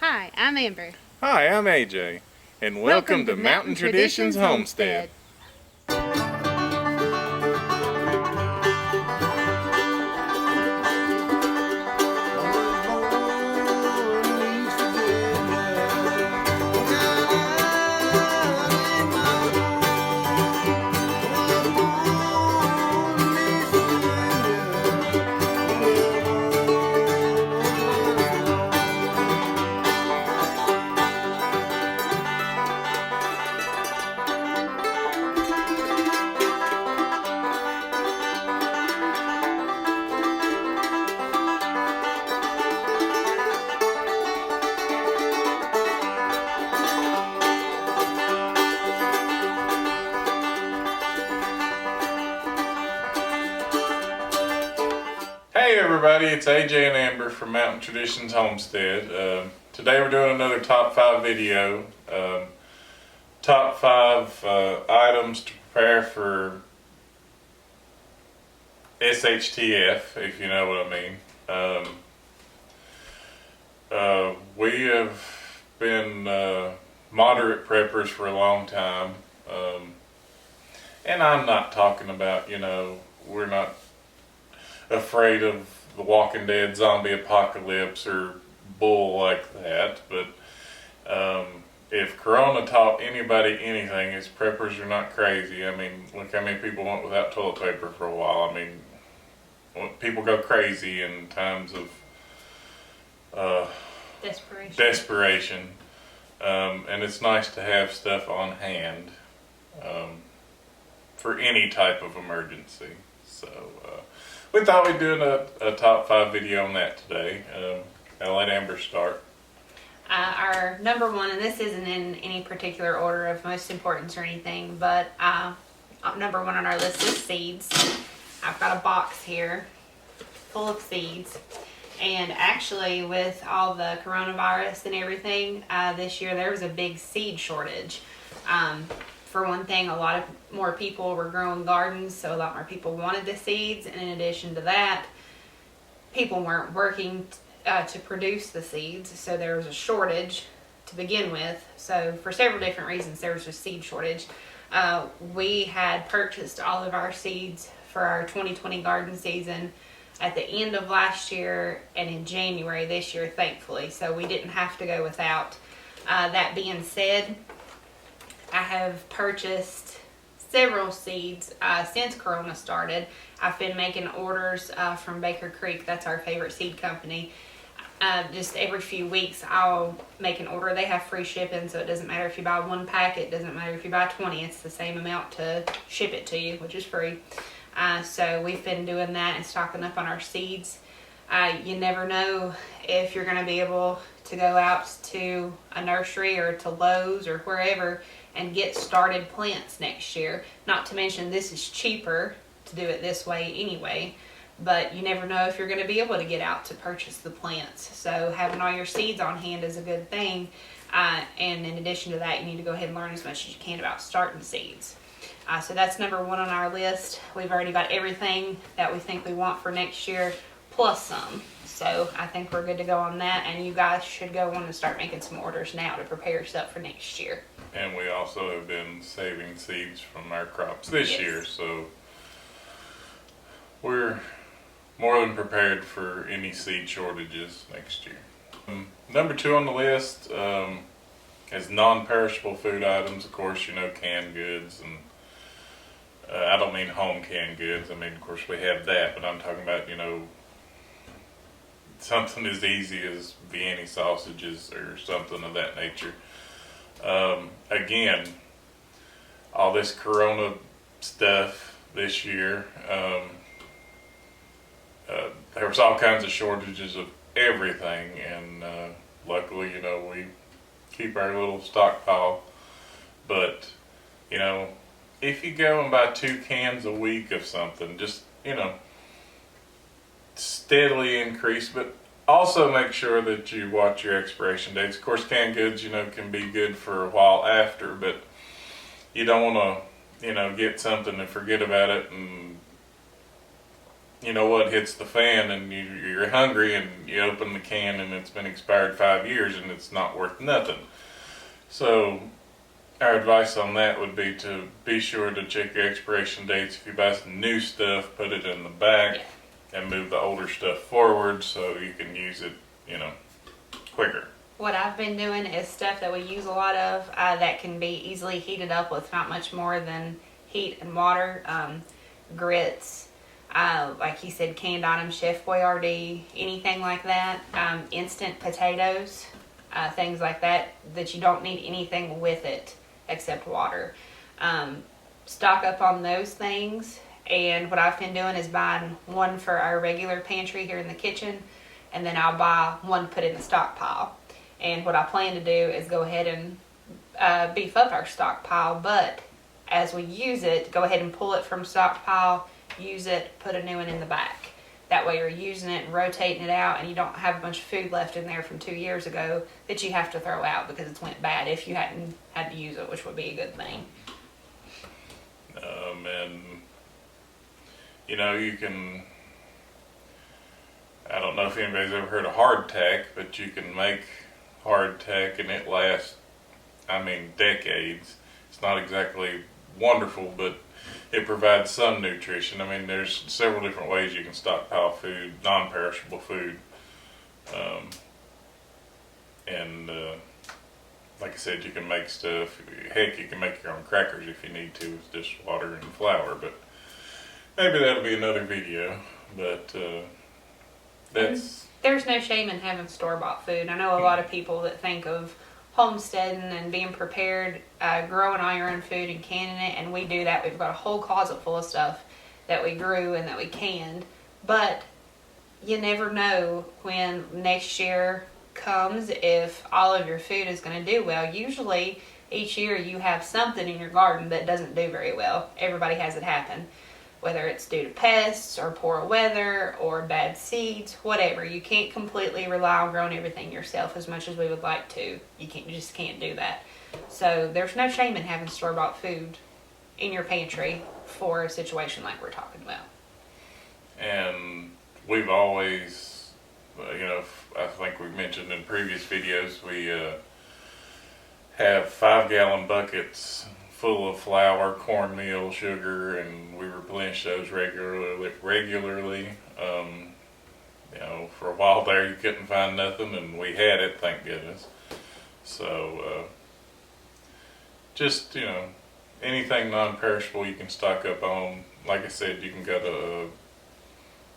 Hi, I'm Amber. Hi, I'm AJ, and welcome to Mountain Traditions Homestead. Hey everybody, it's AJ and Amber from Mountain Traditions Homestead. Today we're doing another top 5 video. Top 5 items to prepare for SHTF, if you know what I mean. We have been moderate preppers for a long time. And I'm not talking about, we're not afraid of the Walking Dead zombie apocalypse or bull like that, but if Corona taught anybody anything, it's preppers are not crazy. I mean, look how many people went without toilet paper for a while. I mean, people go crazy in times of desperation. And it's nice to have stuff on hand for any type of emergency. So we thought we'd do a top 5 video on that today. I'll let Amber start. Our number one, and this isn't in any particular order of most importance or anything, but number one on our list is seeds. I've got a box here full of seeds. And actually, with all the coronavirus and everything, this year there was a big seed shortage. For one thing, a lot of more people were growing gardens, so a lot more people wanted the seeds. And in addition to that, people weren't working to produce the seeds, so there was a shortage to begin with. So for several different reasons, there was a seed shortage. We had purchased all of our seeds for our 2020 garden season at the end of last year and in January this year, thankfully, so we didn't have to go without. That being said, I have purchased several seeds since Corona started. I've been making orders from Baker Creek. That's our favorite seed company. Just every few weeks I'll make an order. They have free shipping, so it doesn't matter if you buy one packet, it doesn't matter if you buy 20, it's the same amount to ship it to you, which is free. So we've been doing that and stocking up on our seeds. You never know if you're going to be able to go out to a nursery or to Lowe's or wherever and get started plants next year. Not to mention this is cheaper to do it this way anyway, but you never know if you're going to be able to get out to purchase the plants. So having all your seeds on hand is a good thing. And in addition to that, you need to go ahead and learn as much as you can about starting seeds. So that's number one on our list. We've already got everything that we think we want for next year, plus some. So I think we're good to go on that, and you guys should go on and start making some orders now to prepare yourself for next year. And we also have been saving seeds from our crops this year, so we're more than prepared for any seed shortages next year. Number 2 on the list is non-perishable food items. Of course, canned goods, and I don't mean home canned goods. I mean, of course, we have that, but I'm talking about, something as easy as Vienna sausages or something of that nature. Again, all this Corona stuff this year, there was all kinds of shortages of everything, and luckily, we keep our little stockpile. But, if you go and buy 2 cans a week of something, just, steadily increase, but also make sure that you watch your expiration dates. Of course, canned goods, can be good for a while after, but you don't want to, get something and forget about it and, you know what, hits the fan and you're hungry and you open the can and it's been expired 5 years and it's not worth nothing. So our advice on that would be to be sure to check your expiration dates. If you buy some new stuff, put it in the back and move the older stuff forward so you can use it, you know, quicker. What I've been doing is stuff that we use a lot of that can be easily heated up with not much more than heat and water. Grits, like you said, canned items, Chef Boyardee, anything like that. Instant potatoes, things like that you don't need anything with it except water. Stock up on those things. And what I've been doing is buying one for our regular pantry here in the kitchen, and then I'll buy one put in the stockpile. And what I plan to do is go ahead and beef up our stockpile, but as we use it, go ahead and pull it from stockpile, use it, put a new one in the back. That way you're using it and rotating it out, and you don't have a bunch of food left in there from 2 years ago that you have to throw out because it's went bad if you hadn't had to use it, which would be a good thing. And you know, you can, I don't know if anybody's ever heard of hardtack, but you can make hardtack and it lasts, I mean, decades. It's not exactly wonderful, but it provides some nutrition. I mean, there's several different ways you can stockpile food, non-perishable food. Like I said, you can make stuff. Heck, you can make your own crackers if you need to with just water and flour. But maybe that'll be another video. But There's no shame in having store-bought food. I know a lot of people that think of homesteading and being prepared, growing all your own food and canning it, and we do that. We've got a whole closet full of stuff that we grew and that we canned. But you never know when next year comes if all of your food is going to do well. Usually each year you have something in your garden that doesn't do very well. Everybody has it happen, whether it's due to pests or poor weather or bad seeds, whatever. You can't completely rely on growing everything yourself as much as we would like to. You just can't do that. So there's no shame in having store-bought food in your pantry for a situation like we're talking about. And we've always, you know, I think we've mentioned in previous videos, we have 5-gallon buckets full of flour, cornmeal, sugar, and we replenish those regularly. You know, for a while there you couldn't find nothing, and we had it, thank goodness. So, just, you know, anything non-perishable you can stock up on. Like I said, you can go to,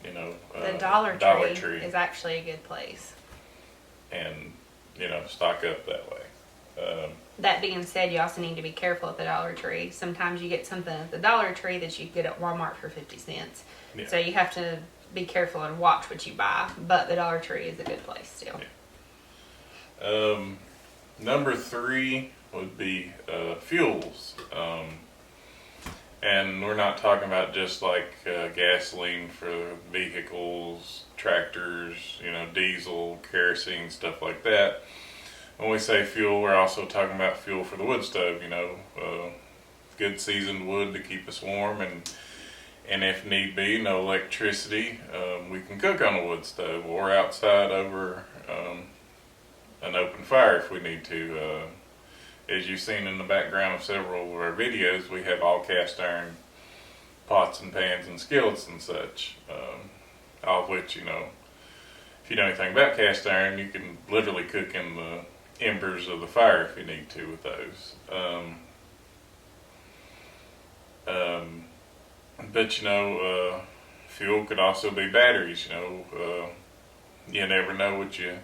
you know, The Dollar Tree is actually a good place. And, you know, stock up that way. That being said, you also need to be careful at the Dollar Tree. Sometimes you get something at the Dollar Tree that you get at Walmart for 50 cents. Yeah. So you have to be careful and watch what you buy. But the Dollar Tree is a good place still. Yeah. Number 3 would be fuels. And we're not talking about just like gasoline for vehicles, tractors, you know, diesel, kerosene, stuff like that. When we say fuel, we're also talking about fuel for the wood stove, you know, good seasoned wood to keep us warm, and if need be, no electricity, we can cook on a wood stove or outside over an open fire if we need to. As you've seen in the background of several of our videos, we have all cast iron pots and pans and skillets and such, all of which, you know, if you know anything about cast iron, you can literally cook in the embers of the fire if you need to with those. But you know, fuel could also be batteries. You know, you never know what you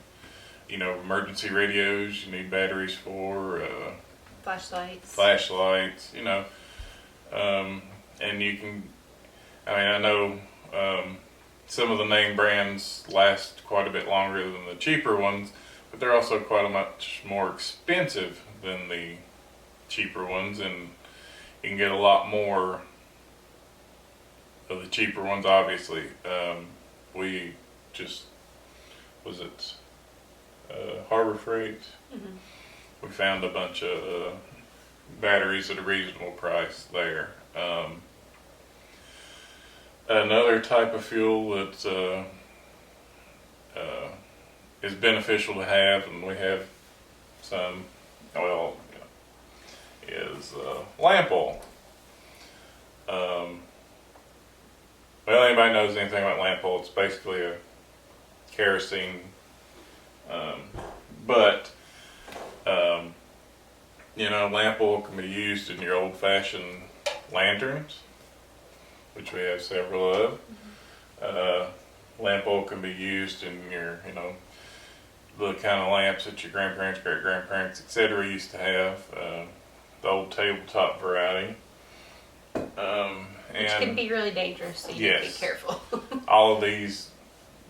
know, emergency radios you need batteries for. Flashlights. You know, and you can. I mean, I know some of the name brands last quite a bit longer than the cheaper ones, but they're also quite a much more expensive than the cheaper ones, and you can get a lot more of the cheaper ones, obviously. We just, was it Harbor Freight? Mm-hmm. We found a bunch of batteries at a reasonable price there. Another type of fuel that is beneficial to have, and we have some, well, is lamp oil. Well, anybody knows anything about lamp oil, it's basically a kerosene, but lamp oil can be used in your old-fashioned lanterns, which we have several of. Lamp oil can be used in your, the kind of lamps that your grandparents, great-grandparents, etc. used to have, the old tabletop variety. Which can be really dangerous, so you need to be careful. All of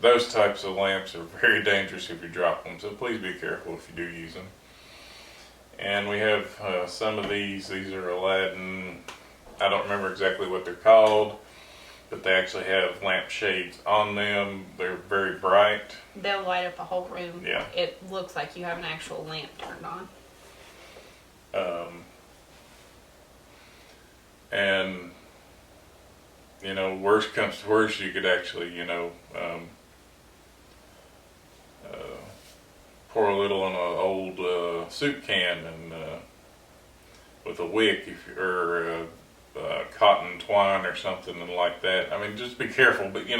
those types of lamps are very dangerous if you drop them, so please be careful if you do use them. And we have some of these are Aladdin, I don't remember exactly what they're called, but they actually have lamp shades on them. They're very bright. They'll light up a whole room. Yeah. It looks like you have an actual lamp turned on. And worst comes to worst, you could actually, pour a little in an old soup can and with a wick, or cotton twine or something like that. I mean, just be careful, but you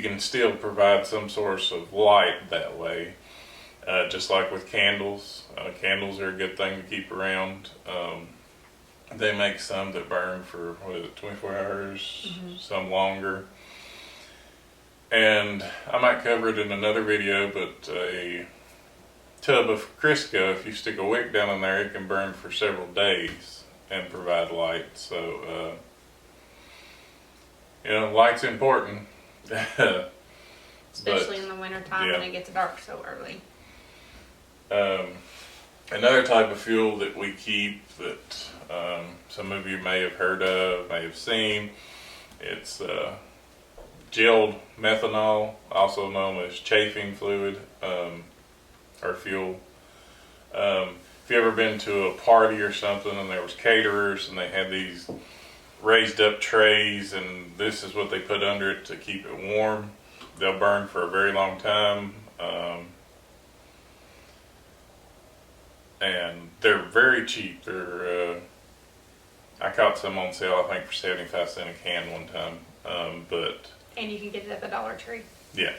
can still provide some source of light that way. Just like with candles, candles are a good thing to keep around. They make some that burn for 24 hours, some longer. And I might cover it in another video, but a tub of Crisco, if you stick a wick down in there, it can burn for several days and provide light. So, light's important. Especially in the wintertime when it gets dark so early. Another type of fuel that we keep that some of you may have heard of, may have seen, it's gelled methanol, also known as chafing fluid, or fuel. If you ever been to a party or something and there was caterers and they had these raised up trays and this is what they put under it to keep it warm, they'll burn for a very long time. And they're very cheap. They're I caught some on sale, I think, for 75 cents a can one time. And you can get it at the Dollar Tree. Yeah,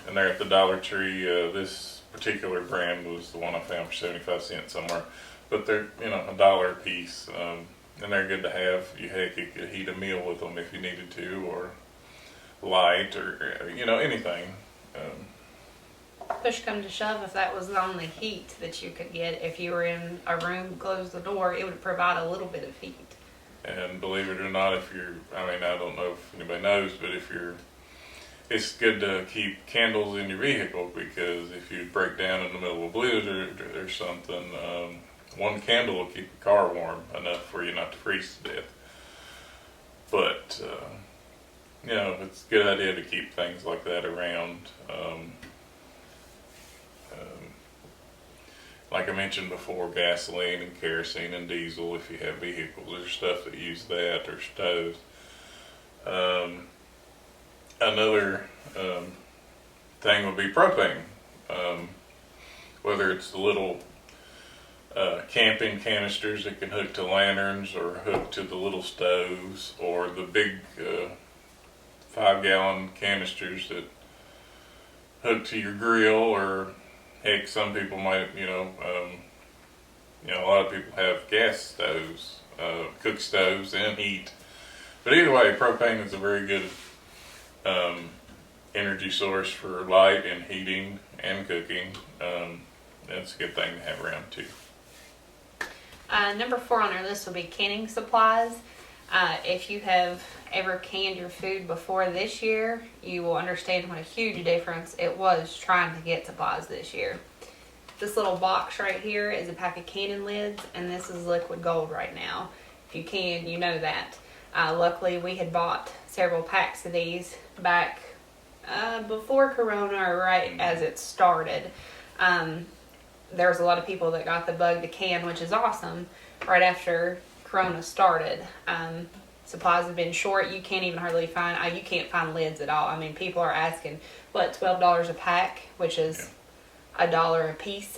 and they're at the Dollar Tree. This particular brand was the one I found for 75 cents somewhere. But they're $1 a piece, and they're good to have. You could heat a meal with them if you needed to, or light, or anything. Push come to shove, if that was the only heat that you could get, if you were in a room, close the door, it would provide a little bit of heat. And believe it or not, I don't know if anybody knows, but it's good to keep candles in your vehicle, because if you break down in the middle of a blizzard or something, one candle will keep the car warm enough for you not to freeze to death. But, it's a good idea to keep things like that around. Like I mentioned before, gasoline and kerosene and diesel, if you have vehicles, there's stuff that use that, or stoves. Another thing would be propane. Whether it's the little camping canisters that can hook to lanterns or hook to the little stoves, or the big 5-gallon canisters that hook to your grill, or heck, some people might, a lot of people have gas stoves, cook stoves and heat. But either way, propane is a very good energy source for light and heating and cooking. That's a good thing to have around too. Number 4 on our list will be canning supplies. If you have ever canned your food before this year, you will understand what a huge difference it was trying to get supplies this year. This little box right here is a pack of canning lids, and this is liquid gold right now. If you can, you know that. Luckily, we had bought several packs of these back before Corona, or right as it started. There was a lot of people that got the bug to can, which is awesome, right after Corona started. supplies have been short. You can't even hardly find, you can't find lids at all. I mean, people are asking, what, $12 a pack, which is $1 a piece,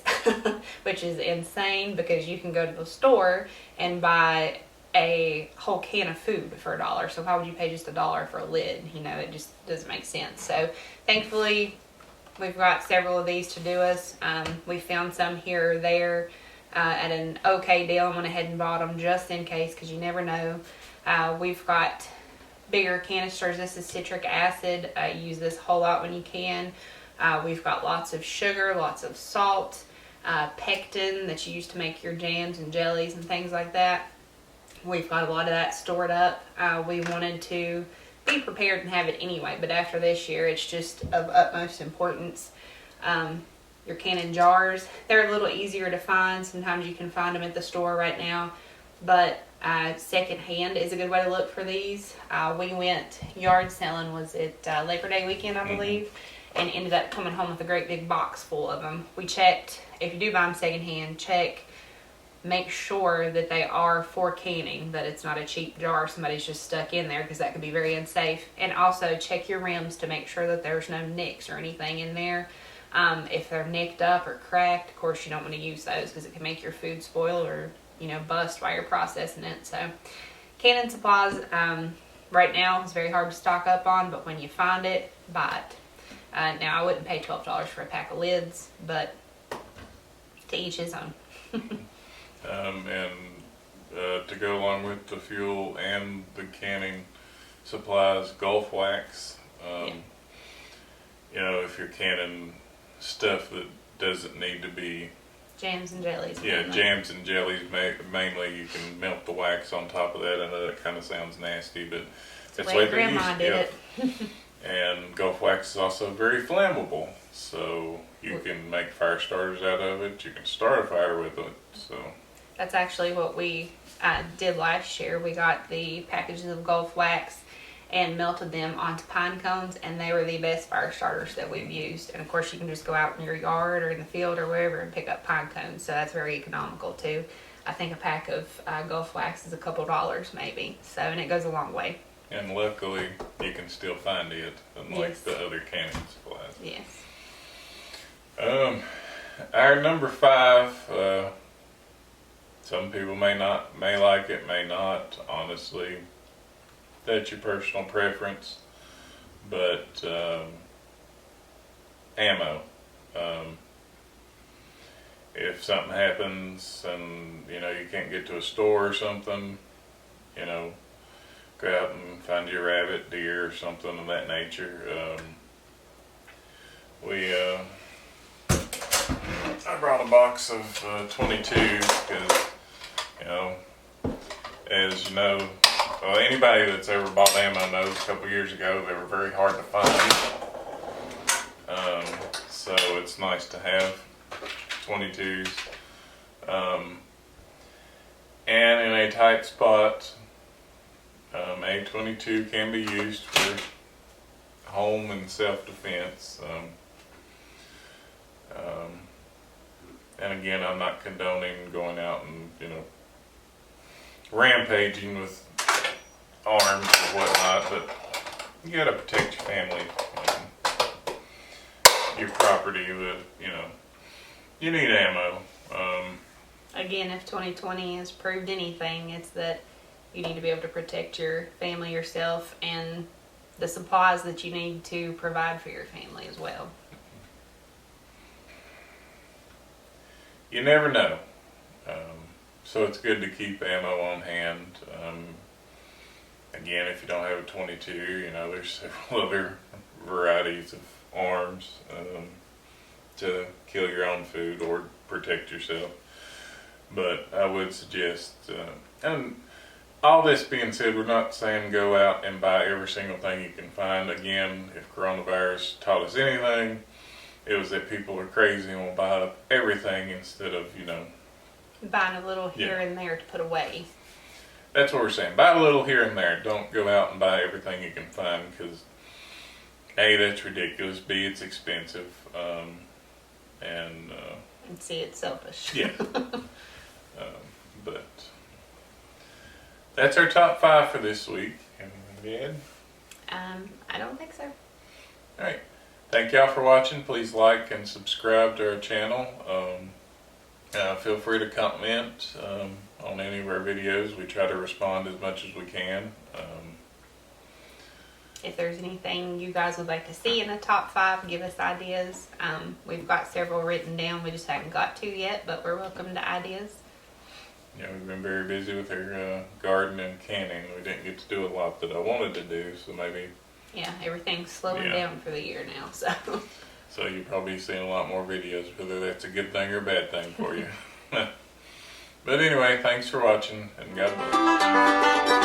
which is insane because you can go to the store and buy a whole can of food for $1. So why would you pay just $1 for a lid? You know, it just doesn't make sense. So thankfully, we've got several of these to do us. We found some here or there at an okay deal and went ahead and bought them just in case, because you never know. We've got bigger canisters. This is citric acid. Use this a whole lot when you can. We've got lots of sugar, lots of salt, pectin that you use to make your jams and jellies and things like that. We've got a lot of that stored up. We wanted to be prepared and have it anyway, but after this year, it's just of utmost importance. Your canning jars, they're a little easier to find. Sometimes you can find them at the store right now, but secondhand is a good way to look for these. We went yard selling, was it Labor Day weekend, I believe, and ended up coming home with a great big box full of them. We checked, if you do buy them secondhand, make sure that they are for canning, that it's not a cheap jar somebody's just stuck in there, because that could be very unsafe. And also check your rims to make sure that there's no nicks or anything in there. If they're nicked up or cracked, of course you don't want to use those because it can make your food spoil or, you know, bust while you're processing it. So canning supplies right now is very hard to stock up on, but when you find it, buy it. Now I wouldn't pay $12 for a pack of lids, but to each his own. To go along with the fuel and the canning supplies, Gulf wax. You know, if you're canning stuff that doesn't need to be jams and jellies. Yeah, mainly. jams and jellies mainly. You can melt the wax on top of that. I know that kind of sounds nasty, but That's the way Grandma did it. And Gulf wax is also very flammable, so you can make fire starters out of it. You can start a fire with it. So that's actually what we did last year. We got the packages of Gulf wax and melted them onto pine cones, and they were the best fire starters that we've used. And of course, you can just go out in your yard or in the field or wherever and pick up pine cones, so that's very economical too. I think a pack of Gulf wax is a couple dollars maybe, so, and it goes a long way. And luckily, you can still find it, unlike the other canning supplies. Yes. Our number 5, some people may like it, may not. Honestly, that's your personal preference. But ammo. If something happens and you know you can't get to a store or something, you know, go out and find your rabbit, deer, or something of that nature. I brought a box of 22s because, you know, as you know, well, anybody that's ever bought ammo knows a couple years ago they were very hard to find. So it's nice to have 22s. And in a tight spot, a 22 can be used for home and self-defense. And again, I'm not condoning going out and, you know, rampaging with arms or whatnot, but you gotta protect your family and your property. That, you know, you need ammo. Again, if 2020 has proved anything, it's that you need to be able to protect your family, yourself, and the supplies that you need to provide for your family as well. You never know. So it's good to keep ammo on hand. Again, if you don't have a 22, you know, there's several other varieties of arms to kill your own food or protect yourself. But I would suggest, and all this being said, we're not saying go out and buy every single thing you can find. Again, if coronavirus taught us anything, it was that people are crazy and will buy up everything instead of, you know, buying a little here and there to put away. That's what we're saying. Buy a little here and there. Don't go out and buy everything you can find, because A, that's ridiculous. B, it's expensive. And C, it's selfish. Yeah. But that's our top 5 for this week. Anything to add? I don't think so. All right. Thank y'all for watching. Please like and subscribe to our channel. Feel free to comment on any of our videos. We try to respond as much as we can. If there's anything you guys would like to see in the top 5, give us ideas. We've got several written down. We just haven't got to yet, but we're welcome to ideas. Yeah, we've been very busy with our garden and canning. We didn't get to do a lot that I wanted to do, so maybe. Yeah, everything's slowing down for the year now, so. So you'll probably be seeing a lot more videos, whether that's a good thing or a bad thing for you. But anyway, thanks for watching, and God bless.